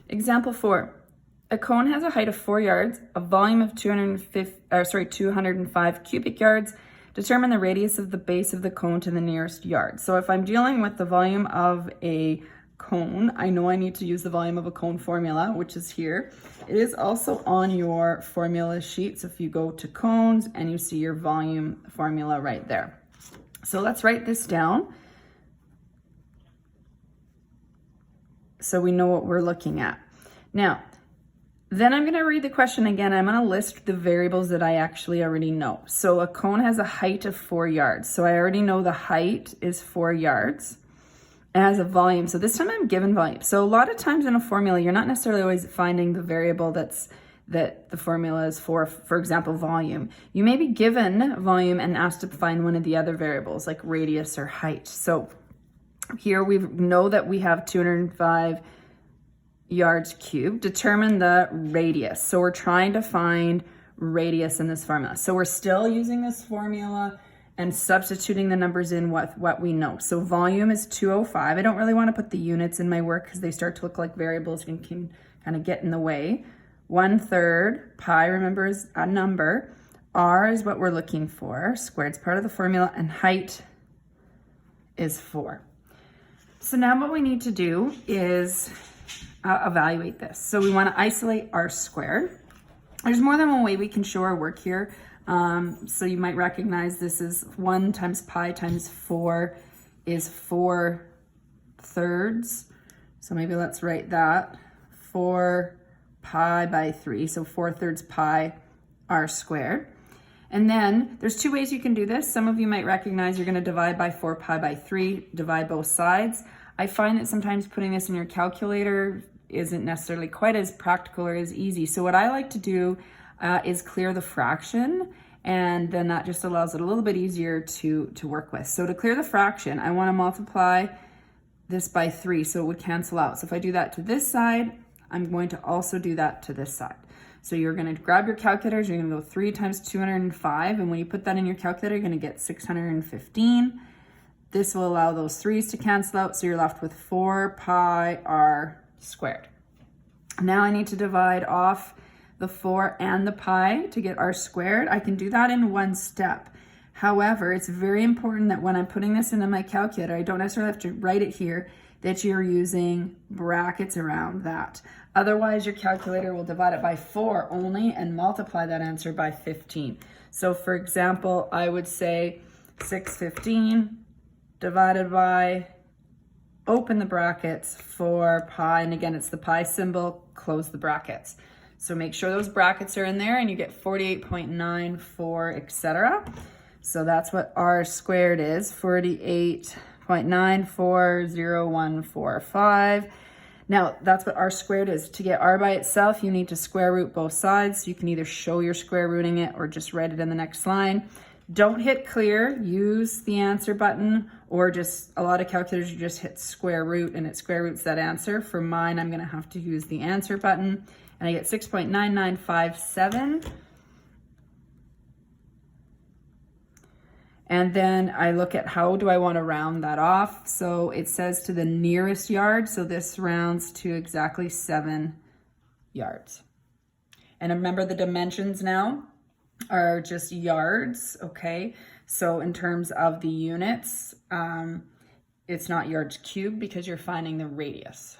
Example 4. A cone has a height of 4 yards, a volume of 205 cubic yards. Determine the radius of the base of the cone to the nearest yard. So if I'm dealing with the volume of a cone, I know I need to use the volume of a cone formula, which is here. It is also on your formula sheet. So if you go to cones and you see your volume formula right there. So let's write this down so we know what we're looking at. Now, then I'm going to read the question again. I'm going to list the variables that I actually already know. So a cone has a height of 4 yards. So I already know the height is 4 yards. It has a volume. So this time I'm given volume. So a lot of times in a formula, you're not necessarily always finding the variable that the formula is for example, volume. You may be given volume and asked to find one of the other variables like radius or height. So here we know that we have 205 yards cubed. Determine the radius. So we're trying to find radius in this formula. So we're still using this formula and substituting the numbers in what we know. So volume is 205. I don't really want to put the units in my work because they start to look like variables and can kind of get in the way. 1/3 pi, remember, is a number. R is what we're looking for. Squared is part of the formula, and height is 4. So now what we need to do is evaluate this. So we want to isolate R squared. There's more than one way we can show our work here. So you might recognize this is 1 times pi times 4 is 4/3. So maybe let's write that. 4 pi by 3, so 4/3 pi R squared. And then there's 2 ways you can do this. Some of you might recognize you're going to divide by 4 pi by 3, divide both sides. I find that sometimes putting this in your calculator isn't necessarily quite as practical or as easy. So what I like to do is clear the fraction, and then that just allows it a little bit easier to work with. So to clear the fraction, I want to multiply this by 3 so it would cancel out. So if I do that to this side, I'm going to also do that to this side. So you're going to grab your calculators, you're going to go 3 times 205, and when you put that in your calculator, you're going to get 615. This will allow those 3's to cancel out, so you're left with 4 pi R squared. Now I need to divide off the 4 and the pi to get R squared. I can do that in one step. However, it's very important that when I'm putting this into my calculator, I don't necessarily have to write it here, that you're using brackets around that. Otherwise, your calculator will divide it by 4 only and multiply that answer by 15. So for example, I would say 615 divided by, open the brackets, 4 pi, and again, it's the pi symbol, close the brackets. So make sure those brackets are in there and you get 48.94, etc. So that's what R squared is, 48.940145. Now, that's what R squared is. To get R by itself, you need to square root both sides. You can either show you're square rooting it or just write it in the next line. Don't hit clear, use the answer button, or just, a lot of calculators, you just hit square root and it square roots that answer. For mine, I'm gonna have to use the answer button, and I get 6.9957. And then I look at how do I want to round that off. So it says to the nearest yard. So this rounds to exactly 7 yards. And remember the dimensions now are just yards, okay? So in terms of the units, it's not yards cubed because you're finding the radius.